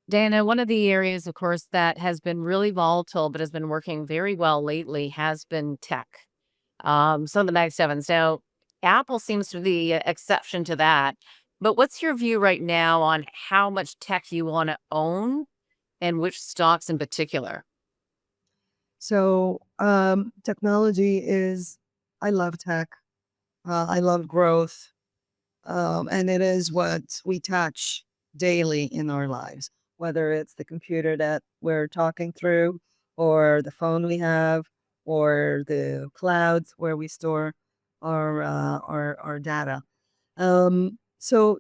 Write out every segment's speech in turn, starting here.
Dana, one of the areas, of course, that has been really volatile but has been working very well lately has been tech. Some of the Mag 7s. Now, Apple seems to be the exception to that. But what's your view right now on how much tech you want to own and which stocks in particular? So, technology is, I love tech. I love growth. And it is what we touch daily in our lives, whether it's the computer that we're talking through, or the phone we have, or the clouds where we store our data. So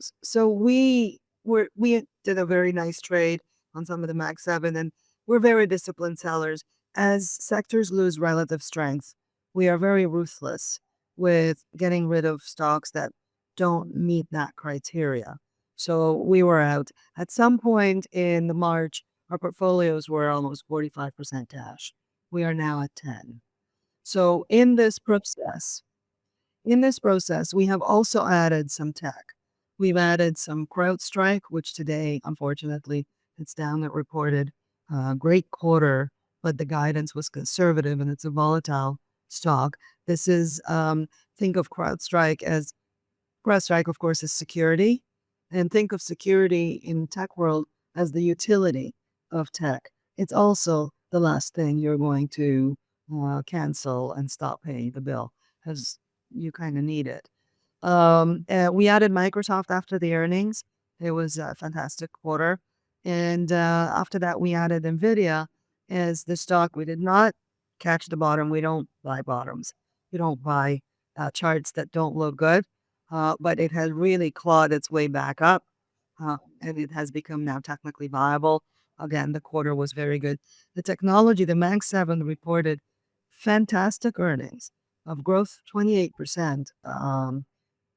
we did a very nice trade on some of the Max 7, and we're very disciplined sellers. As sectors lose relative strength, we are very ruthless with getting rid of stocks that don't meet that criteria. So we were out. At some point in the March, our portfolios were almost 45% cash. We are now at 10. So in this process, we have also added some tech. We've added some CrowdStrike, which today, unfortunately, it's down. It reported a great quarter, but the guidance was conservative and it's a volatile stock. This is, think of CrowdStrike, of course, is security. And think of security in tech world as the utility of tech. It's also the last thing you're going to cancel and stop paying the bill because you kind of need it. We added Microsoft after the earnings. It was a fantastic quarter. And after that, we added NVIDIA as the stock. We did not catch the bottom. We don't buy bottoms. We don't buy charts that don't look good. But it has really clawed its way back up. And it has become now technically viable. Again, the quarter was very good. The technology, the Mag 7 reported fantastic earnings of growth 28%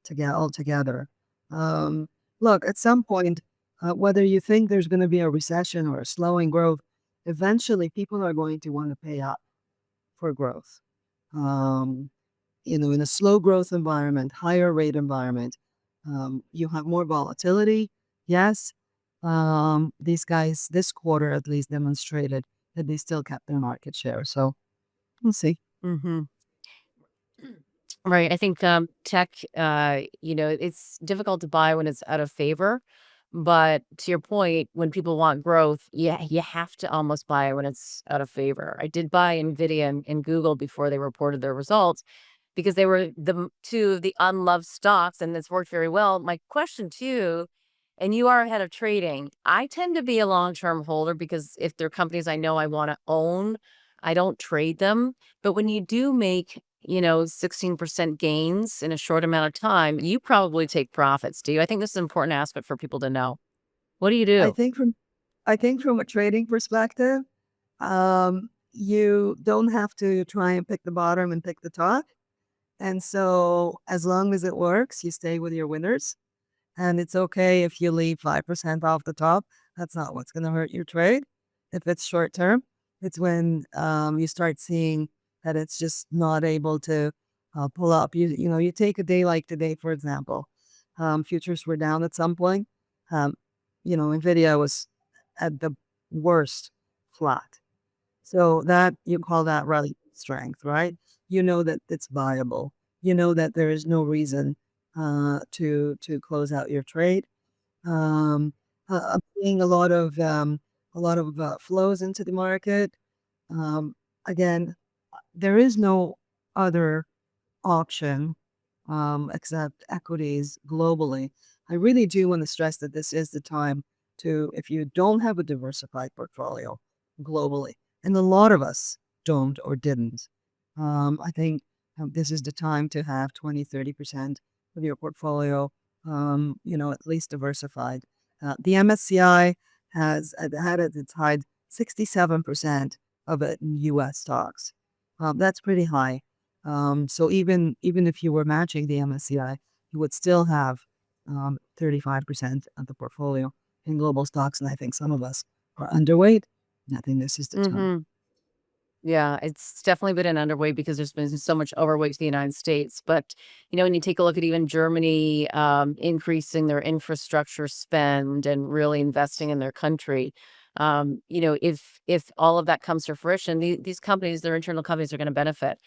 to get altogether. Um, Look, at some point, whether you think there's going to be a recession or a slowing growth, eventually people are going to want to pay up for growth. Um, in a slow growth environment, higher rate environment, you have more volatility. Yes, these guys this quarter at least demonstrated that they still kept their market share. So we'll see. Hmm. Right. I think tech, it's difficult to buy when it's out of favor. But to your point, when people want growth, yeah, you have to almost buy when it's out of favor. I did buy Nvidia and Google before they reported their results because they were two of the unloved stocks, and it's worked very well. My question to you, and you are ahead of trading. I tend to be a long-term holder because if they're companies I know I want to own, I don't trade them. But when you do make 16% gains in a short amount of time, you probably take profits, do you? I think this is an important aspect for people to know. What do you I do? think from I think from a trading perspective, you don't have to try and pick the bottom and pick the top. And so as long as it works, you stay with your winners. And it's okay if you leave 5% off the top. That's not what's going to hurt your trade. If it's short term, it's when you start seeing that it's just not able to pull up. You take a day like today, for example. Futures were down at some point. Um, Nvidia was at the worst flat. So that you call that rally strength, right? You know that it's viable. You know that there is no reason to close out your trade. I'm seeing a lot of flows into the market. Um, Again, there is no other option except equities globally. I really do want to stress that this is the time to, if you don't have a diversified portfolio globally, and a lot of us don't or didn't, I think this is the time to have 20-30% of your portfolio, at least diversified. The MSCI has had at its height 67% of it in US stocks. That's pretty high. So even if you were matching the MSCI, you would still have 35% of the portfolio in global stocks. And I think some of us are underweight. And I think this is the time. Mhm. Yeah, it's definitely been an underweight because there's been so much overweight to the United States. But, when you take a look at even Germany, increasing their infrastructure spend and really investing in their country, if all of that comes to fruition, these companies, their internal companies, are going to benefit.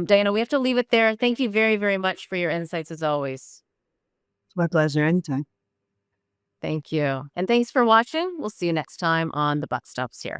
Diana, we have to leave it there. Thank you very, very much for your insights as always. It's my pleasure anytime. Thank you, and thanks for watching. We'll see you next time on the Buck Stops here.